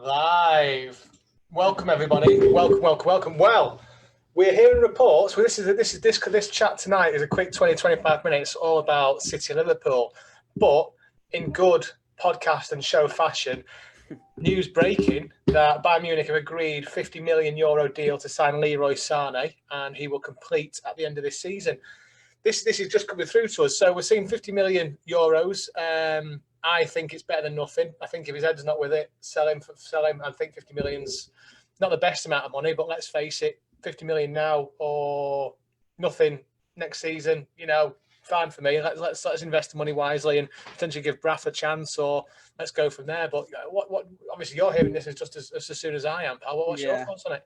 Live. Welcome everybody. Welcome. Well, we're hearing reports. Well, this chat tonight is a quick 20-25 minutes, all about City and Liverpool. But in good podcast and show fashion, news breaking that Bayern Munich have agreed €50 million deal to sign Leroy Sane, and he will complete at the end of this season. This is just coming through to us. So we're seeing €50 million. I think it's better than nothing. I think if his head's not with it, sell him. I think 50 million's not the best amount of money, but let's face it, 50 million now or nothing next season, fine for me. Let's invest the money wisely and potentially give Braff a chance, or let's go from there. But what obviously you're hearing this is just as soon as I am. What's your thoughts on it?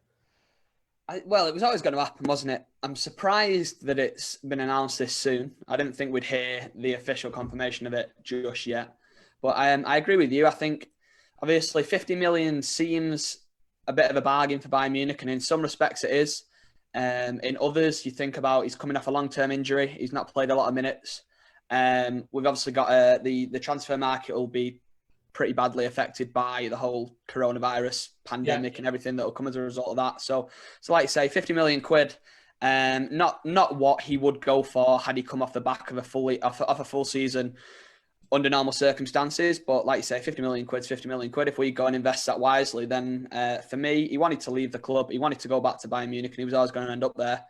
Well, it was always going to happen, wasn't it? I'm surprised that it's been announced this soon. I didn't think we'd hear the official confirmation of it just yet. But I agree with you. I think, obviously, 50 million seems a bit of a bargain for Bayern Munich, and in some respects it is. In others, you think about he's coming off a long-term injury. He's not played a lot of minutes. We've obviously got the transfer market will be pretty badly affected by the whole coronavirus pandemic and everything that will come as a result of that. So like you say, 50 million quid, not what he would go for had he come off the back of a full season under normal circumstances. But like you say, 50 million quid's 50 million quid. If we go and invest that wisely, then for me, he wanted to leave the club. He wanted to go back to Bayern Munich, and he was always going to end up there.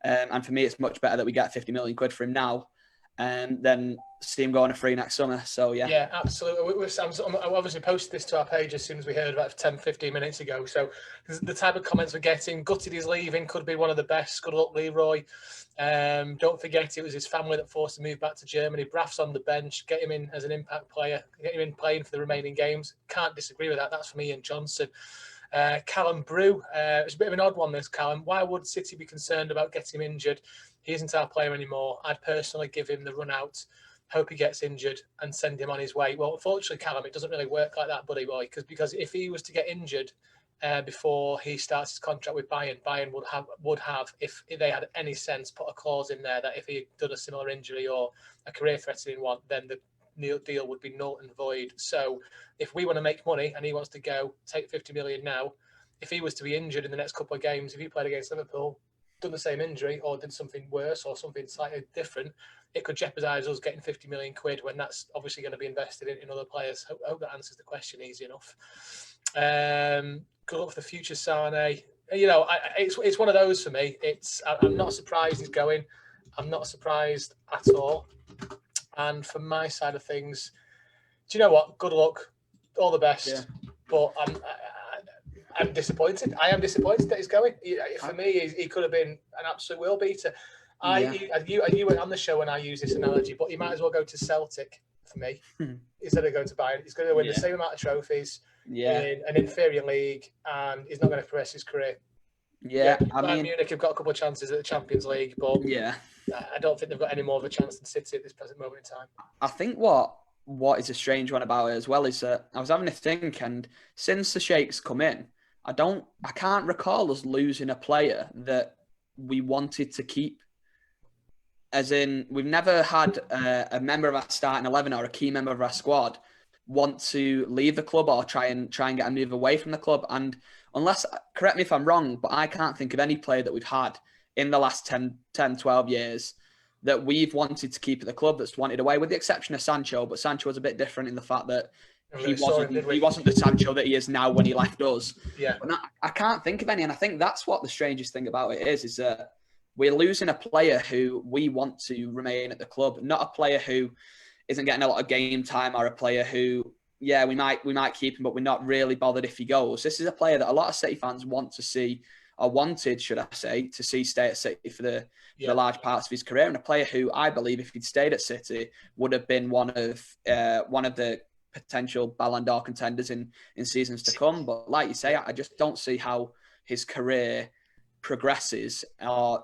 And for me, it's much better that we get 50 million quid for him now than see him going a free next summer. So, yeah. Yeah, absolutely. I obviously posted this to our page as soon as we heard about it 10, 15 minutes ago. So the type of comments we're getting, gutted he's leaving, could be one of the best. Good luck, Leroy. Don't forget it was his family that forced him to move back to Germany. Braff's on the bench. Get him in as an impact player. Get him in playing for the remaining games. Can't disagree with that. That's from Ian Johnson. Callum Brew. It's a bit of an odd one, this, Callum. Why would City be concerned about getting him injured? He isn't our player anymore. I'd personally give him the run out. Hope he gets injured and send him on his way. Well, unfortunately, Callum, it doesn't really work like that, buddy boy, because if he was to get injured before he starts his contract with Bayern would have, if they had any sense, put a clause in there that if he had done a similar injury or a career-threatening one, then the deal would be null and void. So if we want to make money and he wants to go take 50 million now, if he was to be injured in the next couple of games, if he played against Liverpool, done the same injury or did something worse or something slightly different, it could jeopardise us getting 50 million quid when that's obviously going to be invested in other players. I hope that answers the question easy enough. Good luck for the future, Sane. It's one of those for me. I'm not surprised he's going. I'm not surprised at all. And from my side of things, do you know what? Good luck, all the best. Yeah. But I'm disappointed. I am disappointed that he's going. For me, he could have been an absolute wheel beater. You went on the show when I used this analogy, but he might as well go to Celtic for me instead of going to Bayern. He's going to win the same amount of trophies in an inferior league, and he's not going to progress his career. Bayern Munich have got a couple of chances at the Champions League, but I don't think they've got any more of a chance than City at this present moment in time. I think what is a strange one about it as well is that I was having a think, and since the Sheikh's come in, I can't recall us losing a player that we wanted to keep. As in, we've never had a member of our starting 11 or a key member of our squad want to leave the club or try and get a move away from the club. And unless, correct me if I'm wrong, but I can't think of any player that we've had in the last 10, 12 years that we've wanted to keep at the club that's wanted away, with the exception of Sancho. But Sancho was a bit different in the fact that he wasn't the Sancho that he is now when he left us. Yeah. But I can't think of any. And I think that's what the strangest thing about it is that we're losing a player who we want to remain at the club, not a player who isn't getting a lot of game time, or a player who, we might keep him, but we're not really bothered if he goes. This is a player that a lot of City fans want to see, or wanted, should I say, to see stay at City for the large parts of his career, and a player who I believe, if he'd stayed at City, would have been one of the potential Ballon d'Or contenders in seasons to come. But like you say, I just don't see how his career progresses, or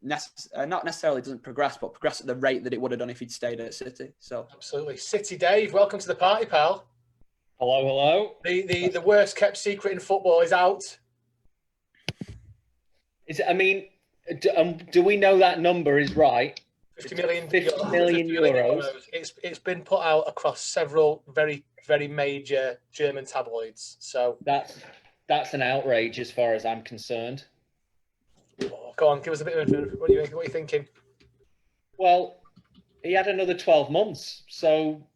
not necessarily doesn't progress, but progress at the rate that it would have done if he'd stayed at City. So absolutely. City Dave, welcome to the party, pal. Hello. The worst kept secret in football is out. Do we know that number is right? 50 million €50 million. It's been put out across several very very major German tabloids. So That's an outrage as far as I'm concerned. Go on, give us a bit of what are you thinking? Well, he had another 12 months, so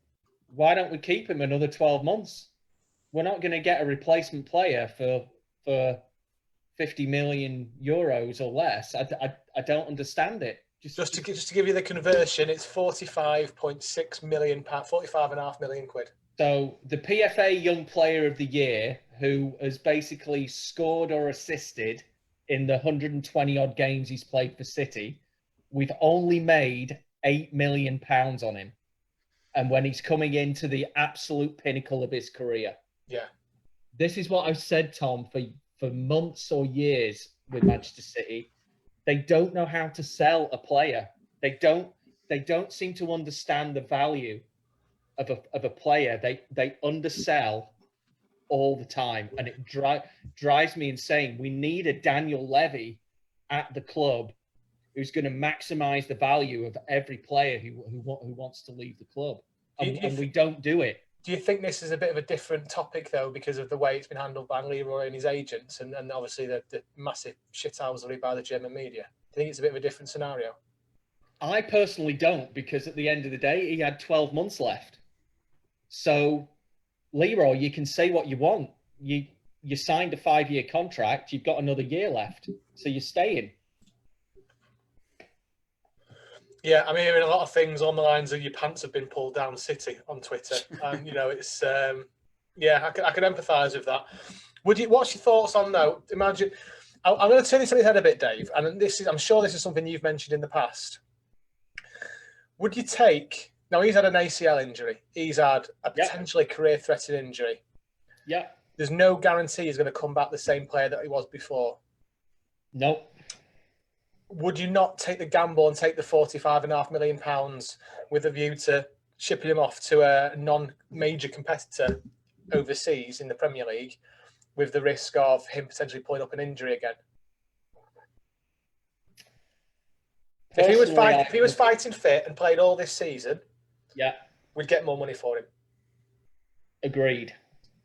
why don't we keep him another 12 months? We're not going to get a replacement player for 50 million euros or less. I don't understand it. Just to give you the conversion, it's 45.6 million pound, 45.5 million quid. So the PFA Young Player of the Year, who has basically scored or assisted in the 120 odd games he's played for City, we've only made £8 million on him. And when he's coming into the absolute pinnacle of his career. Yeah. This is what I've said, Tom, for months or years with Manchester City. They don't know how to sell a player. They don't seem to understand the value of a player. They undersell all the time, and it drives me insane. We need a Daniel Levy at the club who's going to maximize the value of every player who wants to leave the club, and we don't do it. Do you think this is a bit of a different topic, though, because of the way it's been handled by Leroy and his agents, and obviously the massive shithousery by the German media? Do you think it's a bit of a different scenario? I personally don't, because at the end of the day, he had 12 months left. So, Leroy, you can say what you want. You signed a 5-year contract. You've got another year left, so you're staying. Yeah, I'm hearing a lot of things on the lines of your pants have been pulled down City on Twitter. And, it's, I can empathise with that. What's your thoughts on, though? Imagine, I'm going to turn this on his head a bit, Dave, and I'm sure this is something you've mentioned in the past. Would you take, now he's had an ACL injury. He's had a potentially career-threatening injury. Yeah. There's no guarantee he's going to come back the same player that he was before. Nope. Would you not take the gamble and take the £45.5 million with a view to shipping him off to a non-major competitor overseas in the Premier League with the risk of him potentially pulling up an injury again? If he was fighting fit and played all this season, we'd get more money for him. Agreed.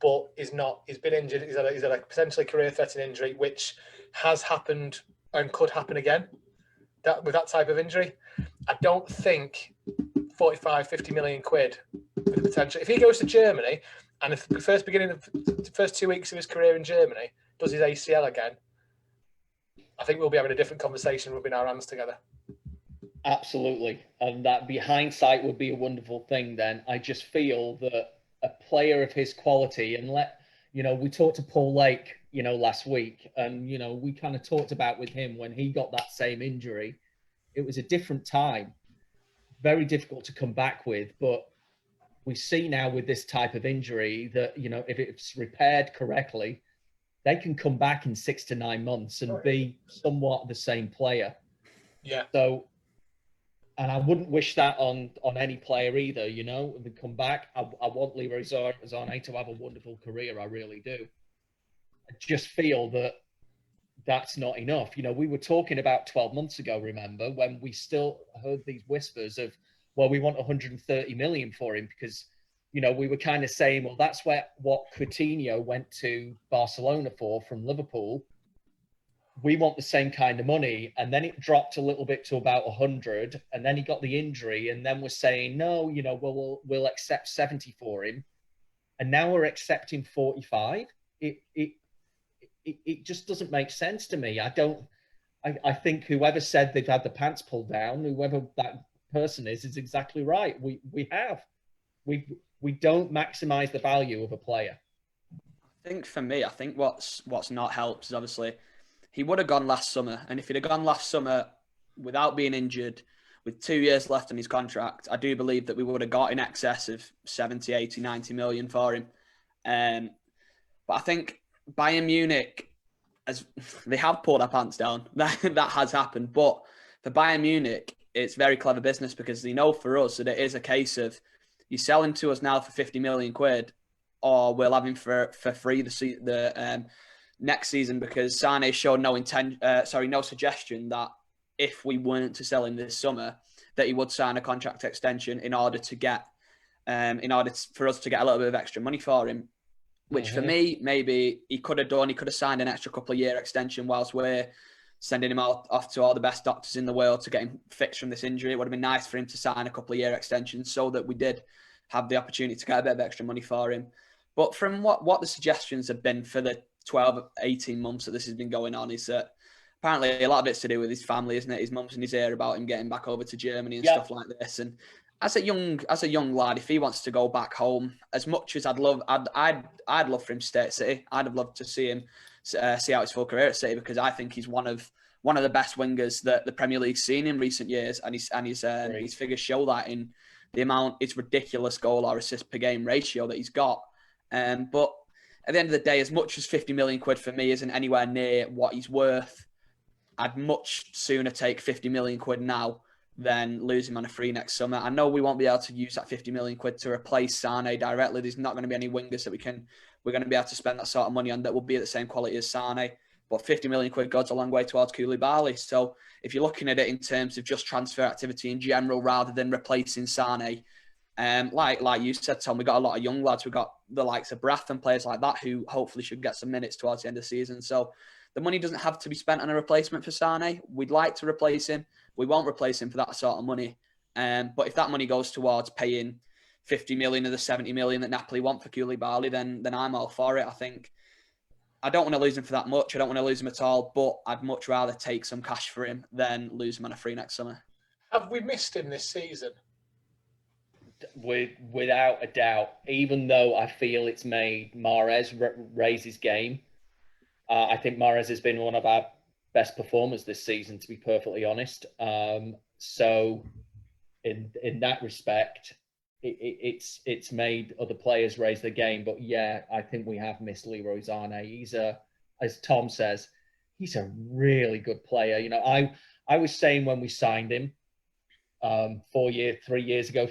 But he's not. He's been injured. He's had a potentially career-threatening injury, which has happened and could happen again with that type of injury. I don't think 45, 50 million quid with the potential. If he goes to Germany and if the first 2 weeks of his career in Germany does his ACL again, I think we'll be having a different conversation rubbing our hands together. Absolutely. And that hindsight would be a wonderful thing then. I just feel that a player of his quality, and we talked to Paul Lake, last week, and, we kind of talked about with him when he got that same injury, it was a different time, very difficult to come back with. But we see now with this type of injury that, if it's repaired correctly, they can come back in 6 to 9 months and be somewhat the same player. Yeah. So, and I wouldn't wish that on any player either, they come back. I want Leroy Sane to have a wonderful career. I really do. I just feel that that's not enough. We were talking about 12 months ago, remember, when we still heard these whispers of, well, we want 130 million for him because, we were kind of saying, well, that's what Coutinho went to Barcelona for from Liverpool. We want the same kind of money. And then it dropped a little bit to about 100. And then he got the injury. And then we're saying, no, we'll accept 70 for him. And now we're accepting 45. It just doesn't make sense to me. I think whoever said they've had the pants pulled down, whoever that person is exactly right. We don't maximize the value of a player. I think for me, what's not helped is obviously he would have gone last summer. And if he'd have gone last summer without being injured, with 2 years left on his contract, I do believe that we would have got in excess of 70, 80, 90 million for him. But I think Bayern Munich, as they have pulled their pants down, that has happened. But for Bayern Munich, it's very clever business because they know for us that it is a case of you sell him to us now for 50 million quid, or we'll have him for free the next season, because Sane showed no suggestion that if we weren't to sell him this summer, that he would sign a contract extension in order to get in order for us to get a little bit of extra money for him. Which for me, maybe he could have done. He could have signed an extra couple of year extension whilst we're sending him off to all the best doctors in the world to get him fixed from this injury. It would have been nice for him to sign a couple of year extensions so that we did have the opportunity to get a bit of extra money for him. But from what the suggestions have been for the 12, 18 months that this has been going on is that apparently a lot of it's to do with his family, isn't it? His mum's in his ear about him getting back over to Germany and stuff like this. And as a young lad, if he wants to go back home, as much as I'd love for him to stay at City, I'd have loved to see him see out his full career at City, because I think he's one of the best wingers that the Premier League's seen in recent years, and his figures show that in the amount, it's ridiculous goal or assist per game ratio that he's got. But at the end of the day, as much as 50 million quid for me isn't anywhere near what he's worth, I'd much sooner take 50 million quid now than lose him on a free next summer. I know we won't be able to use that 50 million quid to replace Sane directly. There's not going to be any wingers that we're going to be able to spend that sort of money on that will be at the same quality as Sane. But 50 million quid goes a long way towards Koulibaly. So if you're looking at it in terms of just transfer activity in general rather than replacing Sane, like you said, Tom, we've got a lot of young lads. We've got the likes of Brath and players like that who hopefully should get some minutes towards the end of the season. So the money doesn't have to be spent on a replacement for Sane. We'd like to replace him. We won't replace him for that sort of money. But if that money goes towards paying 50 million of the 70 million that Napoli want for Koulibaly, then I'm all for it. I think I don't want to lose him for that much. I don't want to lose him at all, but I'd much rather take some cash for him than lose him on a free next summer. Have we missed him this season? Without a doubt, even though I feel it's made Mahrez raise his game. I think Mahrez has been one of our best performers this season, to be perfectly honest. So in that respect, it's made other players raise their game. But yeah, I think we have missed Leroy Sane. He's as Tom says, he's a really good player. You know, I was saying when we signed him 4 years ago,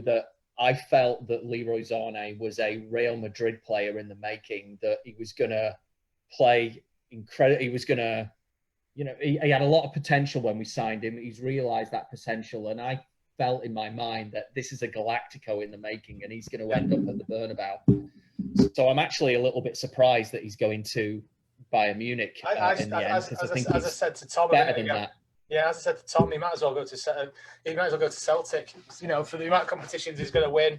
that I felt that Leroy Sane was a Real Madrid player in the making, that he was going to play incredible. He was going to, you know, he had a lot of potential when we signed him. He's realised that potential. And I felt in my mind that this is a Galactico in the making and he's going to end up at the Bernabeu. So I'm actually a little bit surprised that he's going to Bayern Munich in the end. As I said to Tom, better than that. Yeah, as I said to Tom, he might as well go to Celtic. You know, for the amount of competitions he's going to win.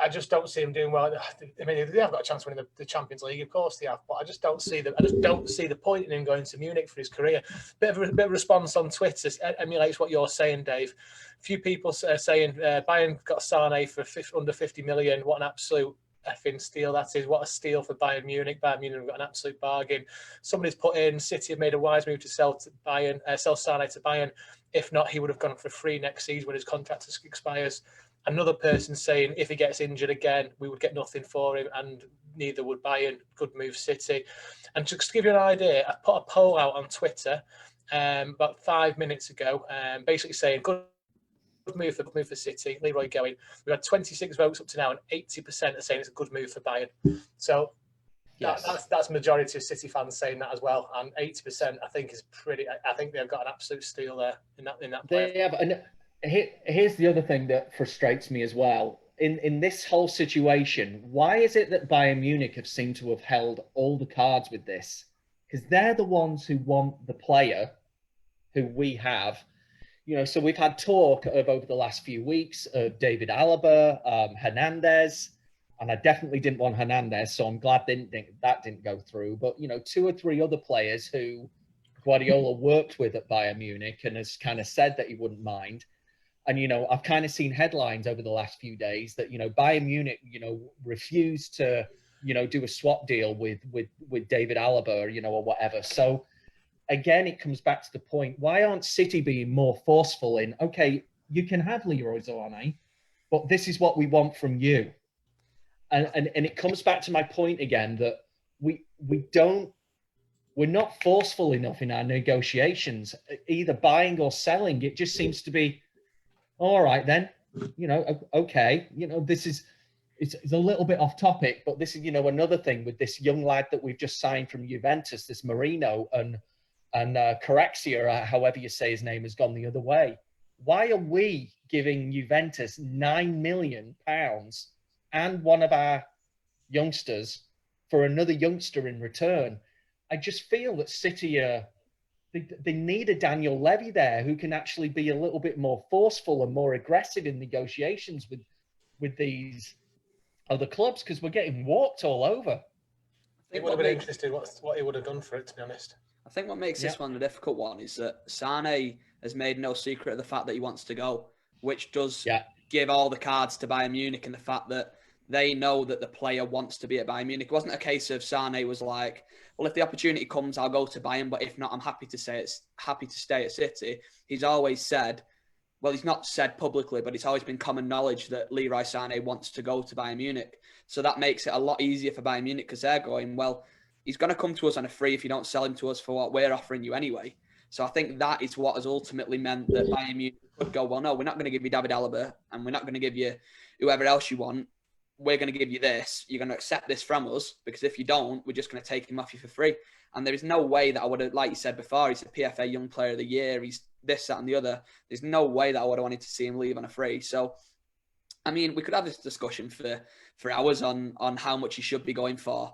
I just don't see him doing well. I mean, they have got a chance of winning the Champions League, of course they have, but I just don't see the point in him going to Munich for his career. Bit of response on Twitter emulates what you're saying, Dave. A few people are saying Bayern got Sane for under 50 million. What an absolute effing steal that is. What a steal for Bayern Munich. Bayern Munich have got an absolute bargain. Somebody's put in, City have made a wise move to sell Sane to Bayern. If not, he would have gone for free next season when his contract expires. Another person saying if he gets injured again, we would get nothing for him, and neither would Bayern. Good move, City. And just to give you an idea, I put a poll out on Twitter about 5 minutes ago, basically saying good move for City, Leroy going. We've had 26 votes up to now, and 80% are saying it's a good move for Bayern. So yes, that's majority of City fans saying that as well, and 80% I think is pretty. I think they've got an absolute steal there in that player. They have, and here's the other thing that frustrates me as well. In this whole situation, why is it that Bayern Munich have seemed to have held all the cards with this? Because they're the ones who want the player who we have. You know, so we've had talk of over the last few weeks of David Alaba, Hernandez, and I definitely didn't want Hernandez, so I'm glad that didn't go through. But, you know, 2 or 3 other players who Guardiola worked with at Bayern Munich and has kind of said that he wouldn't mind. And, you know, I've kind of seen headlines over the last few days that, you know, Bayern Munich, you know, refused to, you know, do a swap deal with David Alaba, you know, or whatever. So, again, it comes back to the point, why aren't City being more forceful in, okay, you can have Leroy Sane, but this is what we want from you. And it comes back to my point again that we're not forceful enough in our negotiations, either buying or selling. It just seems to be, all right, then, you know, okay, you know, it's a little bit off topic, but this is, you know, another thing with this young lad that we've just signed from Juventus, this Marino, and Correxia, however you say his name, has gone the other way. Why are we giving Juventus £9 million and one of our youngsters for another youngster in return. I just feel that City they need a Daniel Levy there who can actually be a little bit more forceful and more aggressive in negotiations with these other clubs, because we're getting walked all over. It would have been interesting what he would have done for it, to be honest. I think what makes this one a difficult one is that Sane has made no secret of the fact that he wants to go, which does give all the cards to Bayern Munich, and the fact that they know that the player wants to be at Bayern Munich. It wasn't a case of Sane was like, well, if the opportunity comes, I'll go to Bayern, but if not, I'm happy to stay at City. He's always said, well, he's not said publicly, but it's always been common knowledge that Leroy Sane wants to go to Bayern Munich. So that makes it a lot easier for Bayern Munich, because they're going, well, he's going to come to us on a free if you don't sell him to us for what we're offering you anyway. So I think that is what has ultimately meant that Bayern Munich could go, well, no, we're not going to give you David Alaba, and we're not going to give you whoever else you want. We're going to give you this. You're going to accept this from us, because if you don't, we're just going to take him off you for free. And there is no way that I would have, like you said before, he's the PFA Young Player of the Year. He's this, that, and the other. There's no way that I would have wanted to see him leave on a free. So, I mean, we could have this discussion for hours on how much he should be going for.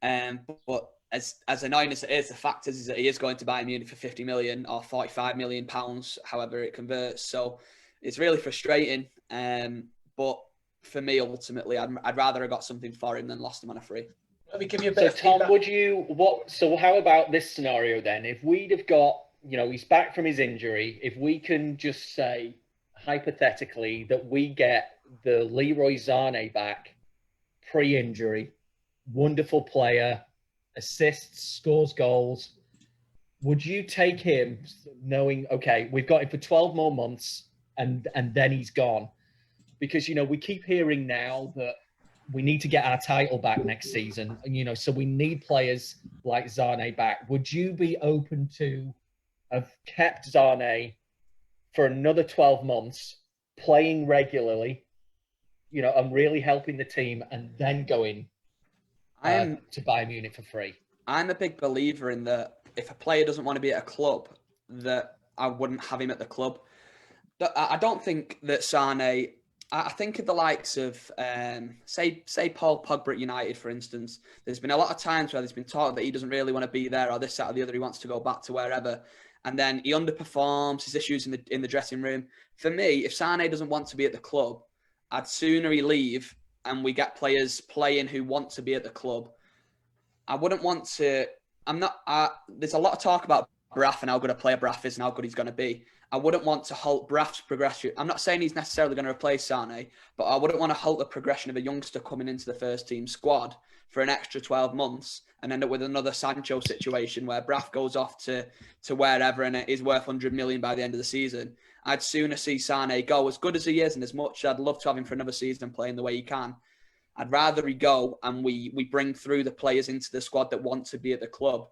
But as annoying as it is, the fact is that he is going to Bayern Munich for 50 million or 45 million pounds, however it converts. So it's really frustrating. But for me, ultimately, I'd rather have got something for him than lost him on a free. Let me give you a bit. So, Tom, so how about this scenario then? If we'd have got, he's back from his injury, if we can just say, hypothetically, that we get the Leroy Sane back pre-injury, wonderful player, assists, scores goals, would you take him knowing, okay, we've got him for 12 more months and then he's gone? Because, we keep hearing now that we need to get our title back next season, so we need players like Sane back. Would you be open to have kept Sane for another 12 months, playing regularly, and really helping the team, and then going to Bayern Munich for free? I'm a big believer in that if a player doesn't want to be at a club, that I wouldn't have him at the club. I don't think that Sane... I think of the likes of, say Paul Pogba at United, for instance. There's been a lot of times where there's been talk that he doesn't really want to be there, or this, that, or the other. He wants to go back to wherever. And then he underperforms, his issues in the dressing room. For me, if Sane doesn't want to be at the club, I'd sooner he leave and we get players playing who want to be at the club. I wouldn't want to... there's a lot of talk about Braff and how good a player Braff is and how good he's going to be. I wouldn't want to halt Braff's progression. I'm not saying he's necessarily going to replace Sane, but I wouldn't want to halt the progression of a youngster coming into the first team squad for an extra 12 months and end up with another Sancho situation where Braff goes off to wherever and it is worth 100 million by the end of the season. I'd sooner see Sane go, as good as he is and as much I'd love to have him for another season playing the way he can. I'd rather he go and we bring through the players into the squad that want to be at the club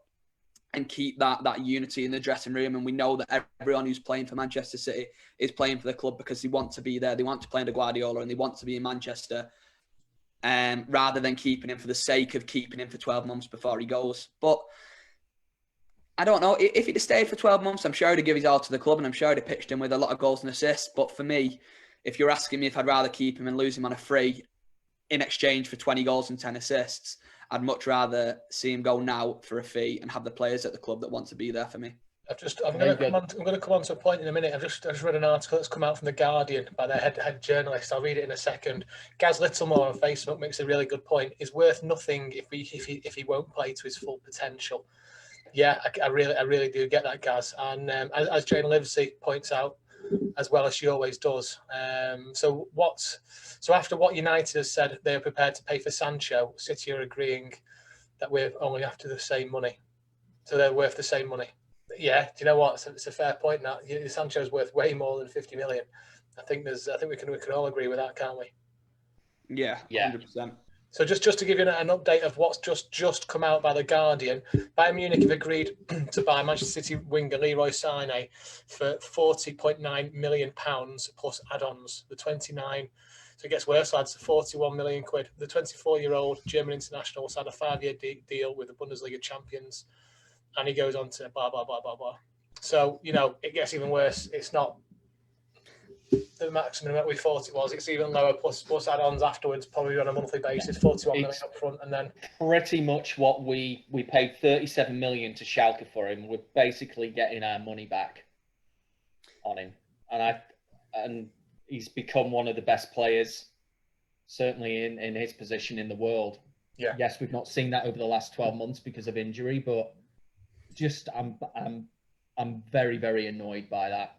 and keep that unity in the dressing room. And we know that everyone who's playing for Manchester City is playing for the club because they want to be there. They want to play under Guardiola and they want to be in Manchester, rather than keeping him for the sake of keeping him for 12 months before he goes. But I don't know. If he'd have stayed for 12 months, I'm sure he'd give his all to the club and I'm sure he'd have pitched him with a lot of goals and assists. But for me, if you're asking me if I'd rather keep him and lose him on a free in exchange for 20 goals and 10 assists, I'd much rather see him go now for a fee and have the players at the club that want to be there for me. I'm going to come on to a point in a minute. I just read an article that's come out from The Guardian by their head journalist. I'll read it in a second. Gaz Littlemore on Facebook makes a really good point. He's worth nothing if he won't play to his full potential. Yeah, I really do get that, Gaz. And as Jane Livesey points out, as well as she always does. So after what United has said they're prepared to pay for Sancho, City are agreeing that we're only after the same money. So they're worth the same money. Yeah, do you know what? It's a fair point now. Sancho's worth way more than 50 million. I think we can all agree with that, can't we? Yeah, 100%. So just to give you an update of what's just come out by The Guardian, Bayern Munich have agreed to buy Manchester City winger Leroy Sane for £40.9 million plus add-ons. The 29, so it gets worse, lads, 41 million quid. The 24-year-old German international signed a 5-year deal with the Bundesliga champions, and he goes on to blah, blah, blah, blah, blah. So, it gets even worse. It's not... the maximum that we thought it was. It's even lower, plus add-ons afterwards, probably on a monthly basis, 41 million up front, and then pretty much what we paid 37 million to Schalke for him. We're basically getting our money back on him, and he's become one of the best players, certainly in his position in the world. Yeah. Yes, we've not seen that over the last 12 months because of injury, but just I'm very, very annoyed by that.